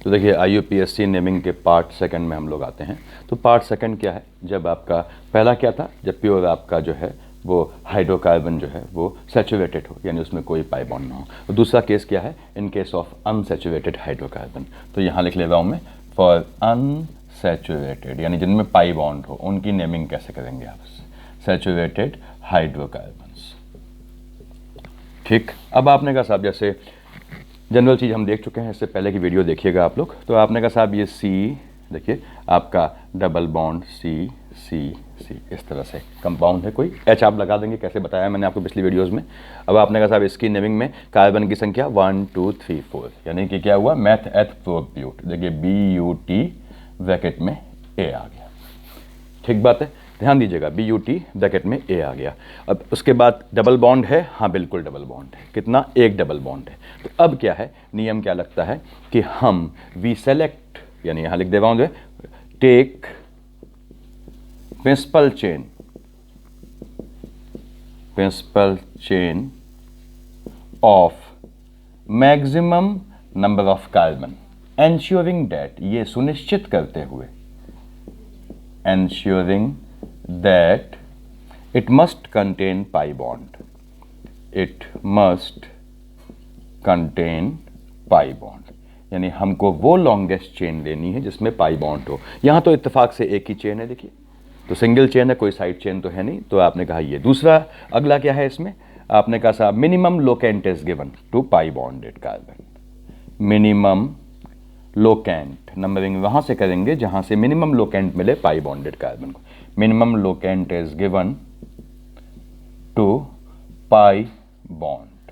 तो देखिए IUPAC naming के पार्ट सेकंड में हम लोग आते हैं। तो पार्ट सेकंड क्या है, जब आपका पहला क्या था, जब प्योर आपका जो है वो हाइड्रोकार्बन जो है वो सैचुरेटेड हो, यानी उसमें कोई पाई बॉन्ड ना हो। तो दूसरा केस क्या है, in case of unsaturated hydrocarbon. तो यहाँ लिख ले रहा हूँ मैं, फॉर अनसैचुरेटेड यानी जिनमें पाई बॉन्ड हो, उनकी नेमिंग कैसे करेंगे आप, सैचुरेटेड हाइड्रोकार्बन्स। ठीक, अब आपने कहा साहब जैसे जनरल चीज़ हम देख चुके हैं, इससे पहले की वीडियो देखिएगा आप लोग। तो आपने कहा साहब ये C, देखिए आपका double bond C C C इस तरह से कंपाउंड है, कोई H आप लगा देंगे, कैसे बताया मैंने आपको पिछली वीडियोस में। अब आपने कहा साहब इसकी नेमिंग में कार्बन की संख्या 1 2 3 4, यानी कि क्या हुआ, मैथ एथ प्रोब्यूट, देखिए BUT ब्रैकेट में A आ गया। ठीक बात है, ध्यान दीजिएगा, BUT ब्रैकेट में A आ गया। अब उसके बाद डबल बॉन्ड है, हाँ बिल्कुल डबल बॉन्ड है, कितना, एक डबल बॉन्ड है। तो अब क्या है, नियम क्या लगता है कि हम वी सेलेक्ट, यानी यहां लिख दे रहा हूं, take principal chain of maximum number of carbon, ensuring that, ये सुनिश्चित करते हुए, ensuring that it must contain pi bond, it must contain pi bond, यानी हमको वो लॉन्गेस्ट चेन लेनी है जिसमें पाई बॉन्ड हो। यहां तो इत्तेफाक से एक ही चेन है, देखिए तो सिंगल चेन है, कोई साइड चेन तो है नहीं, तो आपने कहा ये। दूसरा अगला क्या है इसमें, आपने कहा साहब minimum locant is given to pi bonded carbon, minimum locant, numbering वहां से करेंगे जहां से मिनिमम लोकेंट मिले पाई बॉन्डेड कार्बन को। Minimum locant is given to pi bond.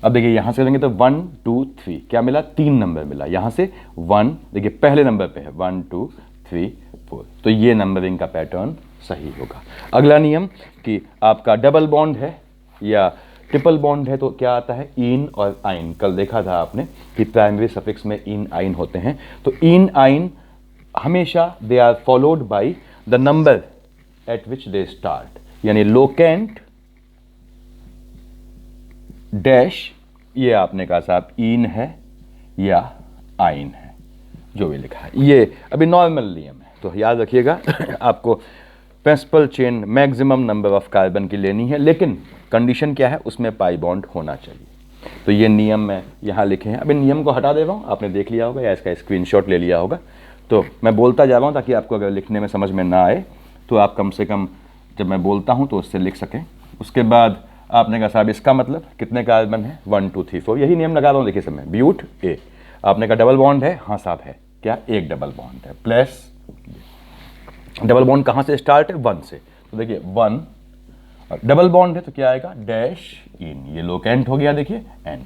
अब देखिए यहां से करेंगे तो 1 2 3, क्या मिला, 3 नंबर मिला। यहां से 1, देखिए पहले नंबर पे है 1 2 3 4, तो ये नंबरिंग का पैटर्न सही होगा। अगला नियम कि आपका डबल बॉन्ड है या ट्रिपल बॉन्ड है तो क्या आता है, इन और आइन। कल देखा था आपने कि प्राइमरी सफिक्स में इन आइन होते हैं। तो इन आइन हमेशा they are followed by the number at which they start, यानी लोकेंट डैश, ये आपने कहा साहब इन है या आइन है, जो भी लिखा है, ये अभी नॉर्मल नियम है। तो याद रखिएगा आपको principal chain maximum number of carbon की लेनी है, लेकिन कंडीशन क्या है, उसमें पाई बॉन्ड होना चाहिए। तो ये नियम मैं यहाँ लिखे हैं। अब इन नियम को हटा दे रहा हूँ, आपने देख लिया होगा या इसका स्क्रीनशॉट ले लिया होगा। तो मैं बोलता जा रहा हूँ ताकि आपको अगर लिखने में समझ में ना आए तो आप कम से कम जब मैं बोलता हूँ तो उससे लिख सकें। उसके बाद आपने कहा साहब इसका मतलब कितने कार्बन है, 1 2 3 4, यही नियम लगा रहा हूँ। देखिए समय ब्यूट ए, आपने कहा डबल बॉन्ड है, हाँ साहब है, क्या एक डबल बॉन्ड है, प्लस डबल बॉन्ड कहाँ से स्टार्ट है, 1 से। तो देखिए 1, डबल बॉन्ड है तो क्या आएगा, डैश इन, ये लोकेंट हो गया, देखिए एन,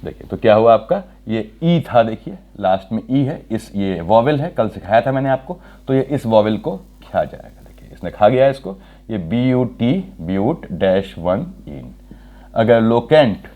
देखिए तो क्या हुआ आपका, ये ई था, देखिए लास्ट में ई है, इस ये वॉवेल है, कल सिखाया था मैंने आपको, तो ये इस वॉवेल को खा जाएगा, देखिए इसने खा गया इसको, ये BUT ब्यूट डैश 1 इन। अगर लोकेंट,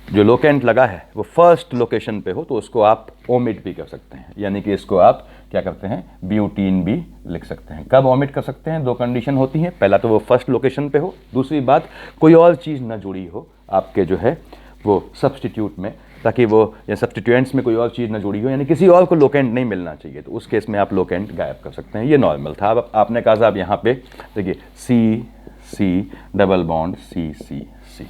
जो लोकेंट लगा है वो फर्स्ट लोकेशन पे हो तो उसको आप ओमिट भी कर सकते हैं, यानी कि इसको आप क्या करते हैं, ब्यूटीन भी लिख सकते हैं। कब ओमिट कर सकते हैं, दो कंडीशन होती हैं, पहला तो वो फर्स्ट लोकेशन पे हो, दूसरी बात कोई और चीज़ ना जुड़ी हो आपके जो है वो सब्सटीट्यूट में, ताकि वो या सब्सटीट्यूएंट्स में कोई और चीज़ ना जुड़ी हो, यानी किसी और को लोकेंट नहीं मिलना चाहिए, तो उस केस में आप लोकेंट गायब कर सकते हैं। ये नॉर्मल था। अब आपने कहा साहब यहाँ पे देखिए C C double bond C C C,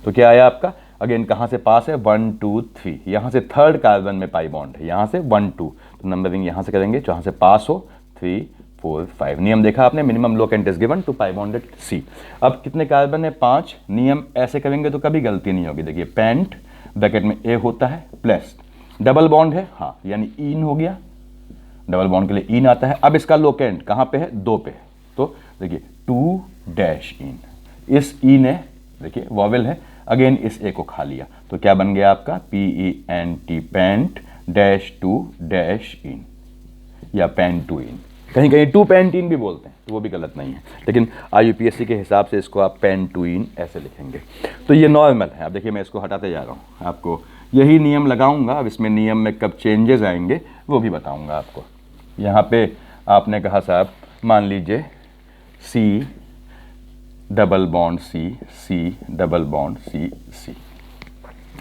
तो क्या आया आपका, अगेन कहाँ से पास है, 1 2 3, यहाँ से थर्ड कार्बन में पाई बॉन्ड है, यहाँ से 1 2, तो नंबरिंग यहाँ से करेंगे जहाँ से पास हो, 3 4 5। नियम देखा आपने, minimum locant is given to pi bonded C। अब कितने कार्बन है, 5। नियम ऐसे करेंगे तो कभी गलती नहीं होगी। देखिए पेंट ब्रैकेट में A होता है, प्लस डबल बॉन्ड है, हाँ यानी इन हो गया, डबल बॉन्ड के लिए इन आता है। अब इसका लोकेंट कहाँ पे है, 2 पे है, तो देखिए 2 डैश इन, इस इन है, देखिए वॉवेल है, अगेन इस ए को खा लिया, तो क्या बन गया आपका PENT pent dash 2 dash ene, या पेंट 2 इन, कहीं कहीं 2 पेंट इन भी बोलते हैं, तो वो भी गलत नहीं है, लेकिन IUPAC के हिसाब से इसको आप पेंट 2 इन ऐसे लिखेंगे। तो ये नॉर्मल है। अब देखिए मैं इसको हटाते जा रहा हूँ, आपको यही नियम लगाऊंगा। अब इसमें नियम में कब चेंजेस आएंगे वो भी बताऊंगा आपको। यहाँ पे आपने कहा साहब मान लीजिए C double bond C double bond C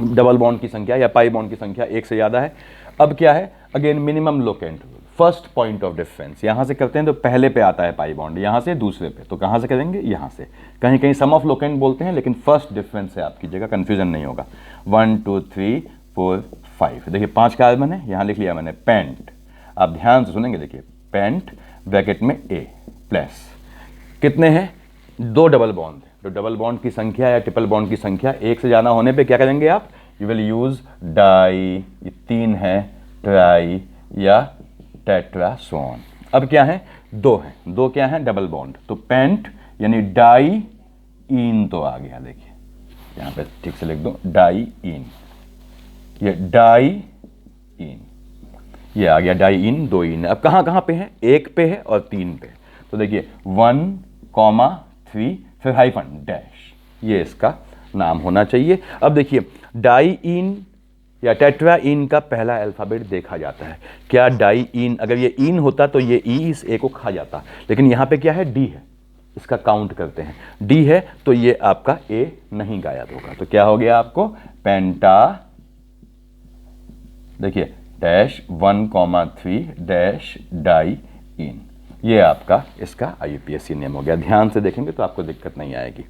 double bond की संख्या या पाई बॉन्ड की संख्या 1 से ज़्यादा है। अब क्या है, again minimum locant rule, first point of difference, यहां से करते हैं तो पहले पे आता है पाई बॉन्ड, यहां से दूसरे पे, तो कहां से करेंगे, यहां से। कहीं कहीं सम ऑफ लोकेंट बोलते हैं, लेकिन फर्स्ट डिफरेंस है आपकी जगह, कंफ्यूजन नहीं होगा। 1 2 3 4 5, देखिए 5 कार्बन है, यहां लिख लिया मैंने पेंट। आप ध्यान से सुनेंगे, देखिए पेंट ब्रैकेट में ए प्लस, कितने हैं, 2 डबल बॉन्ड। तो डबल बॉन्ड की संख्या या ट्रिपल बॉन्ड की संख्या एक से ज्यादा होने पे क्या करेंगे आप, यू विल यूज डाई, ये 3 है, ट्राई या टेट्रा, सो ऑन। अब क्या है, 2 है, 2 क्या है, डबल बॉन्ड, तो पेंट यानी डाई इन तो आ गया, देखिए यहां पे ठीक से लिख दो, डाई इन, ये डाई इन, ये आ गया डाई इन, 2 इन। अब कहां कहां पे है, 1 पे है और 3 पे, तो देखिए 1,3 फिर हाइफन डैश, ये इसका नाम होना चाहिए। अब देखिए डाई इन या टेट्रा इन का पहला अल्फाबेट देखा जाता है, क्या डाई इन, अगर ये इन होता तो ये ई इस ए को खा जाता, लेकिन यहां पे क्या है, डी है, इसका काउंट करते हैं, डी है तो ये आपका ए नहीं गायब होगा, तो क्या हो गया आपको, पेंटा, देखिए डैश 1,3 डैश डाई इन, ये आपका इसका IUPAC नेम हो गया। ध्यान से देखेंगे तो आपको दिक्कत नहीं आएगी।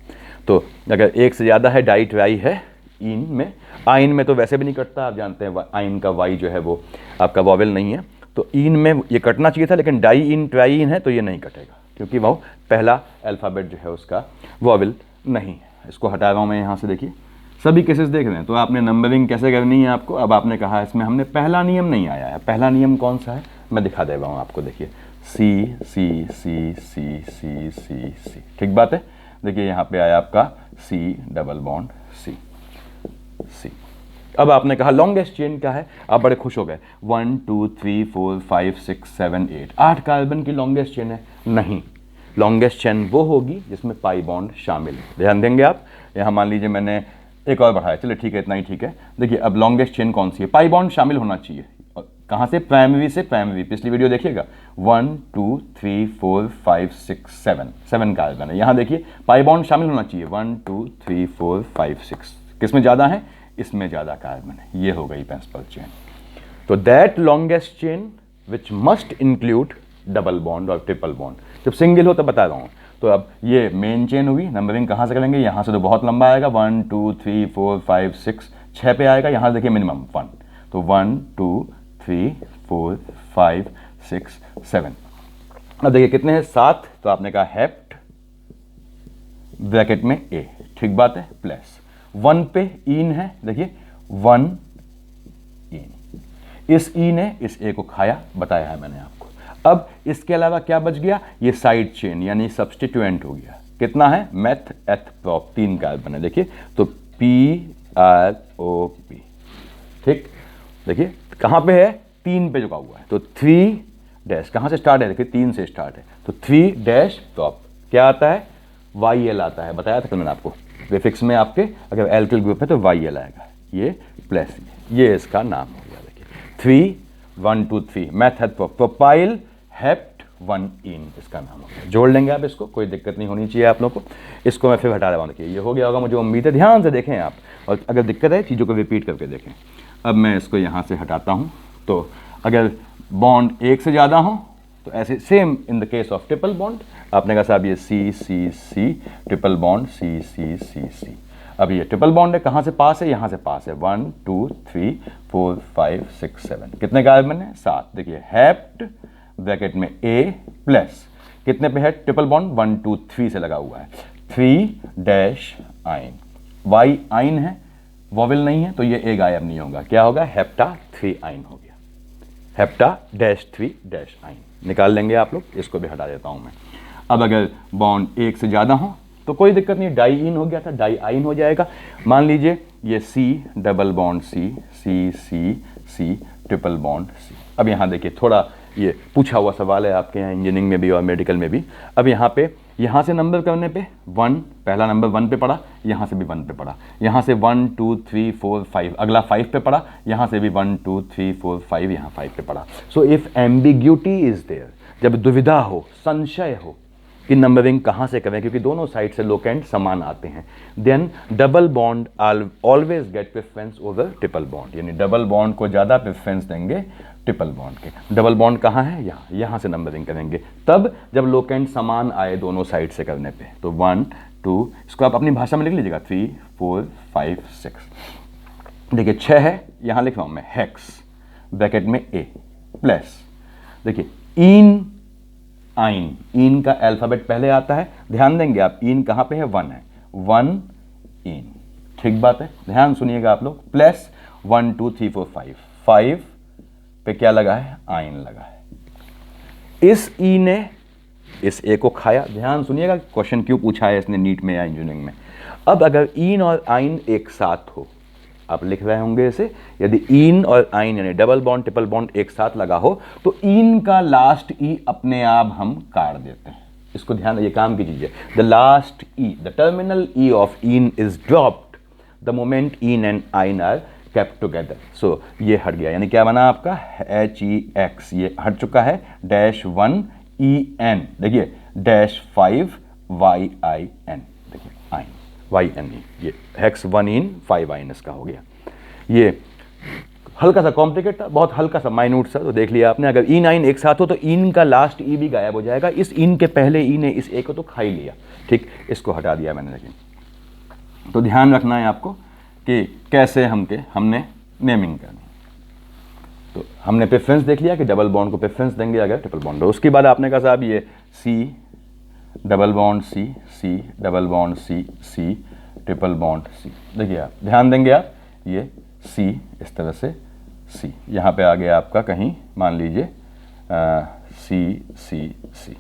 तो अगर एक से ज़्यादा है, डाई ट्राई है इन में, आइन में तो वैसे भी नहीं कटता, आप जानते हैं आइन का वाई जो है वो आपका वॉवेल नहीं है, तो इन में ये कटना चाहिए था, लेकिन डाई इन ट्राई इन है तो ये नहीं कटेगा, क्योंकि वो पहला अल्फ़ाबेट जो है उसका वॉवेल नहीं है। इसको हटा रहा हूँ मैं यहाँ से, देखिए सभी केसेस देख रहे हैं, तो आपने नंबरिंग कैसे करनी है आपको। अब आपने कहा इसमें हमने पहला नियम नहीं आया है, पहला नियम कौन सा है, मैं दिखा दे रहा हूँ आपको, देखिए सी सी सी सी सी सी सी, ठीक बात है। देखिए यहाँ पे आया आपका सी डबल बॉन्ड सी सी। अब आपने कहा लॉन्गेस्ट चेन क्या है, आप बड़े खुश हो गए, 1 2 3 4 5 6 7 8, 8 कार्बन की लॉन्गेस्ट चेन है, नहीं, लॉन्गेस्ट चेन वो होगी जिसमें पाई बॉन्ड शामिल है। ध्यान देंगे आप, यहाँ मान लीजिए मैंने एक और बढ़ाया, चलिए ठीक है, इतना ही ठीक है। देखिए अब लॉन्गेस्ट चेन कौन सी है, पाई बॉन्ड शामिल होना चाहिए, कहां से, प्राइमरी से प्राइमरी, पिछली वीडियो देखिएगा, 1 2 3 4 5 6 7, 7 कार्बन है, यहां देखिए पाई बॉन्ड शामिल होना चाहिए, 1 2 3 4 5 6, किसमें ज्यादा है, इसमें ज्यादा कार्बन है, ये हो गई प्रिंसिपल चेन। तो that longest chain which must include double bond और ट्रिपल बॉन्ड, जब सिंगल हो तो बता रहा हूं। तो अब ये मेन चेन हुई, नंबरिंग कहां से करेंगे, यहां से तो बहुत लंबा आएगा, 1 2 3 4 5 6, 6 पे आएगा, यहां देखिए मिनिमम 1, तो 1 2 3 4 5 6 7। अब देखिए कितने हैं, 7, तो आपने कहा हेप्ट ब्रैकेट में ए, ठीक बात है, प्लस 1 पे इन है, देखिए 1 इन, इस ई ने इस ए को खाया, बताया है मैंने आपको। अब इसके अलावा क्या बच गया, ये साइड चेन यानी सब्सटीट्यूएंट हो गया, कितना है, मेथ एथ प्रोप, 3 कार्बन है, देखिए तो PROP, ठीक, देखिए कहां पे है, 3 पे झुका हुआ है, तो 3 डैश कहां से स्टार्ट है, देखिए 3 से स्टार्ट है, तो 3 डैश प्रोप क्या आता है, YL आता है, बताया था कल मैंने आपको, प्रीफिक्स में आपके अगर एल्किल ग्रुप है तो YL आएगा, ये प्लस, ये इसका नाम हो गया, देखिए 3 1 2 3 मेथड प्रोपाइल हेप्ट 1 इन, इसका नाम हो गया। जोड़ लेंगे आप इसको, कोई दिक्कत नहीं होनी चाहिए आप लोगों को। इसको मैं फिर हटा रहा हूँ, देखिए ये हो गया होगा, मुझे उम्मीद है, ध्यान से देखें आप, और अगर दिक्कत है चीज़ों को रिपीट करके देखें। अब मैं इसको यहाँ से हटाता हूँ, तो अगर बॉन्ड एक से ज़्यादा हो तो ऐसे same in the case of triple bond, आपने कहा साहब ये सी सी सी ट्रिपल बॉन्ड सी सी सी सी। अब ये ट्रिपल बॉन्ड है, कहाँ से पास है, यहाँ से पास है, 1 2 3 4 5 6 7, कितने कार्बन है, 7। देखिए हेप्ट ब्रैकेट में ए प्लस कितने पे है, ट्रिपल बॉन्ड 1 2 3 से लगा हुआ है, 3 डैश आइन, वाई आइन है, वॉवेल नहीं है, तो ये ए गायब नहीं होगा, क्या होगा, हेप्टा 3 आइन हो गया, हेप्टा डैश 3 डैश आइन निकाल लेंगे आप लोग, इसको भी हटा देता हूं मैं। अब अगर बॉन्ड एक से ज़्यादा हो तो कोई दिक्कत नहीं, डाई इन हो गया था, डाई आइन हो जाएगा। मान लीजिए ये सी डबल बॉन्ड सी सी सी सी ट्रिपल बॉन्ड सी। अब यहाँ देखिए थोड़ा ये पूछा हुआ सवाल है आपके यहाँ इंजीनियरिंग में भी और मेडिकल में भी। अब यहाँ पे यहाँ से नंबर करने पे 1, पहला नंबर 1 पे पड़ा, यहाँ से भी 1 पे पड़ा, यहाँ से 1 2 3 4 5, अगला 5 पे पड़ा, यहाँ से भी 1 2 3 4 5, यहाँ 5 पे पड़ा। So if ambiguity is there, जब दुविधा हो, संशय हो कि नंबरिंग कहाँ से करें, क्योंकि दोनों साइड से लोकेंट समान आते हैं। Then double bond always get preference over triple bond, यानी डबल बॉन्ड को ज़्यादा प्रेफरेंस देंगे ट्रिपल बॉन्ड के। डबल बॉन्ड कहाँ है, यहाँ, यहाँ से नंबरिंग करेंगे तब जब लोकेंट समान आए दोनों साइड से करने पे। तो 1 2, इसको आप अपनी भाषा में लिख लीजिएगा, 3 4 5 6। देखिए 6 है, यहाँ लिख रहा हूँ मैं हेक्स, ब्रैकेट में ए, प्लस देखिए इन आइन, इन का अल्फाबेट पहले आता है, ध्यान देंगे आप, इन कहाँ पे है, 1 है, 1 इन, ठीक बात है, ध्यान सुनिएगा आप लोग। प्लस 1 2 3 4 5, 5 पे क्या लगा है, आइन लगा है। इस ई ने इस ए को खाया, ध्यान सुनिएगा क्वेश्चन क्यों पूछा है इसने नीट में या इंजीनियरिंग में। अब अगर इन और आइन एक साथ हो, आप लिख रहे होंगे इसे, यदि इन और आइन यानी डबल बॉन्ड ट्रिपल बॉन्ड एक साथ लगा हो तो इन का लास्ट ई अपने आप हम काट देते हैं। इसको ध्यान, ये काम की चीज़ है। The last E, the terminal E of in is dropped the moment in and आइन आर केप्ट टुगेदर। सो ये हट गया, यानी क्या बना आपका, HEX, ये हट चुका है, -1 EN, देखिए -5 YIN, देखिए आइन YNE, ये हेक्स 1 इन 5 आइन इसका हो गया। ये हल्का सा कॉम्प्लिकेट था, बहुत हल्का सा माइन्यूट सा, तो देख लिया आपने। अगर इन आइन एक साथ हो तो इन का लास्ट ई भी गायब हो जाएगा, इस इन के पहले ई ने इस ए को तो खा ही लिया, ठीक, इसको हटा दिया मैंने। लेकिन तो ध्यान रखना है आपको कि कैसे हमने नेमिंग करनी। तो हमने प्रेफरेंस देख लिया कि डबल बॉन्ड को प्रेफरेंस देंगे अगर ट्रिपल बॉन्ड हो। उसके बाद आपने कहा साहब ये C double bond C, C double bond C, C triple bond C, देखिए आप ध्यान देंगे आप, ये सी इस तरह से सी, यहाँ पे आ गया आपका कहीं मान लीजिए सी सी सी।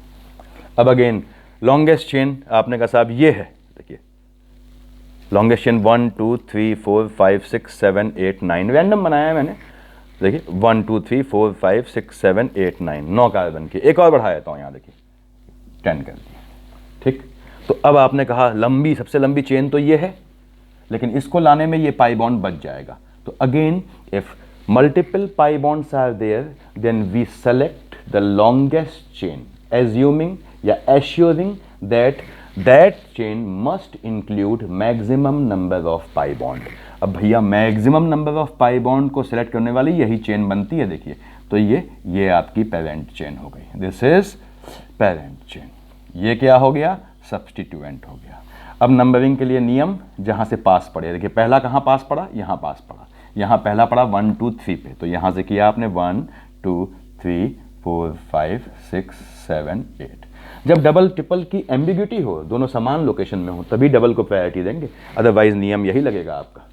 अब अगेन लॉन्गेस्ट चेन आपने कहा साहब ये है, देखिए लॉन्गेस्ट चेन 1 2 3 4 5 6 7 8 9, रैंडम बनाया है मैंने, देखिए 1 2 3 4 5 6 7 8 9, 9 कार्बन की। एक और बढ़ा देता हूँ, यहाँ देखिए 10 कर दिया, ठीक। तो अब आपने कहा लंबी, सबसे लंबी चेन तो ये है, लेकिन इसको लाने में ये पाई बॉन्ड बच जाएगा। तो again if multiple pi bonds are there then we select the longest chain, assuming या assuring that chain must include maximum number of pi bond. अब भैया maximum number of pi bond को select करने वाली यही चेन बनती है, देखिए। तो ये आपकी पेरेंट चेन हो गई, दिस इज पेरेंट चेन। ये क्या हो गया, सब्स्टिट्यूएंट हो गया। अब नंबरिंग के लिए नियम जहाँ से पास पड़े, देखिए पहला कहाँ पास पड़ा, यहाँ पास पड़ा, यहाँ पहला पड़ा 1 2 3 पे, तो यहाँ से किया आपने 1 2 3 4 5 6 7 8। जब डबल ट्रिपल की एम्बिग्यूटी हो, दोनों समान लोकेशन में हो, तभी डबल को प्रायोरिटी देंगे, अदरवाइज नियम यही लगेगा आपका,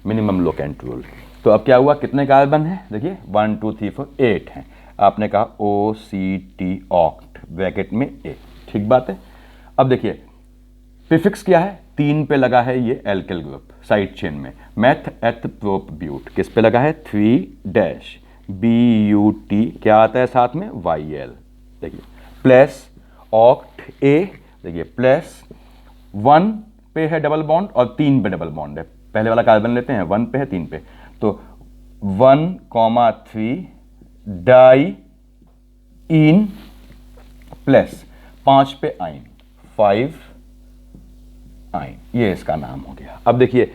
मिनिमम लोकेंट रूल। तो अब क्या हुआ, कितने कार्बन है, देखिए 1 2 3 4 8 हैं। आपने कहा OCT ऑक्ट, ब्रैकेट में ए, ठीक बात है। अब देखिए प्रीफिक्स क्या है, 3 पे लगा है ये एल्किल ग्रुप साइड चेन में, मेथ एथ प्रोप ब्यूट, किस पे लगा है 3 BUT, क्या आता है साथ में YL, देखिए प्लस ऑक्ट ए, देखिए प्लस 1 पे है डबल बॉन्ड और 3 पे डबल बॉन्ड है, पहले वाला कार्बन लेते हैं, 1 पे है 3 पे, तो 1,3 डाई इन प्लस 5 पे आइन, 5 आइन, ये इसका नाम हो गया। अब देखिए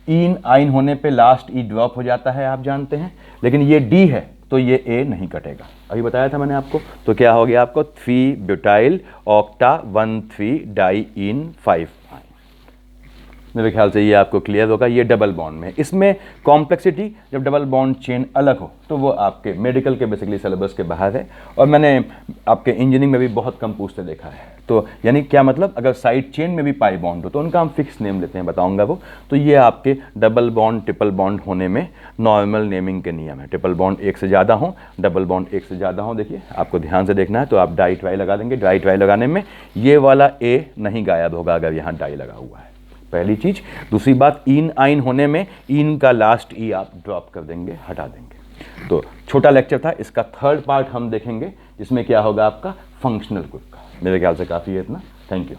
इन आइन होने पे लास्ट ई ड्रॉप हो जाता है, आप जानते हैं, लेकिन ये डी है तो ये ए नहीं कटेगा, अभी बताया था मैंने आपको। तो क्या हो गया आपको 3 ब्यूटाइल ऑक्टा 1,3 डाई इन 5 आइन। मेरे ख्याल से ये आपको क्लियर होगा। ये डबल बॉन्ड में, इसमें कॉम्प्लेक्सिटी जब डबल बॉन्ड चेन अलग हो तो वो आपके मेडिकल के बेसिकली सिलेबस के बाहर है, और मैंने आपके इंजीनियरिंग में भी बहुत कम पूछते देखा है। तो यानी क्या मतलब, अगर साइड चेन में भी पाई बॉन्ड हो तो उनका हम फिक्स नेम लेते हैं, बताऊंगा वो। तो ये आपके डबल बॉन्ड ट्रिपल बॉन्ड होने में नॉर्मल नेमिंग के नियम है। ट्रिपल बॉन्ड एक से ज़्यादा हो, डबल बॉन्ड एक से ज़्यादा हो, देखिए आपको ध्यान से देखना है। तो आप डाई ट्राई लगा देंगे, डाई ट्राई लगाने में ये वाला ए नहीं गायब होगा अगर यहाँ डाई लगा हुआ है, पहली चीज। दूसरी बात, इन आइन होने में इन का लास्ट ई आप ड्रॉप कर देंगे, हटा देंगे। तो छोटा लेक्चर था, इसका थर्ड पार्ट हम देखेंगे जिसमें क्या होगा आपका फंक्शनल ग्रुप का। मेरे ख्याल से काफ़ी है इतना। Thank you.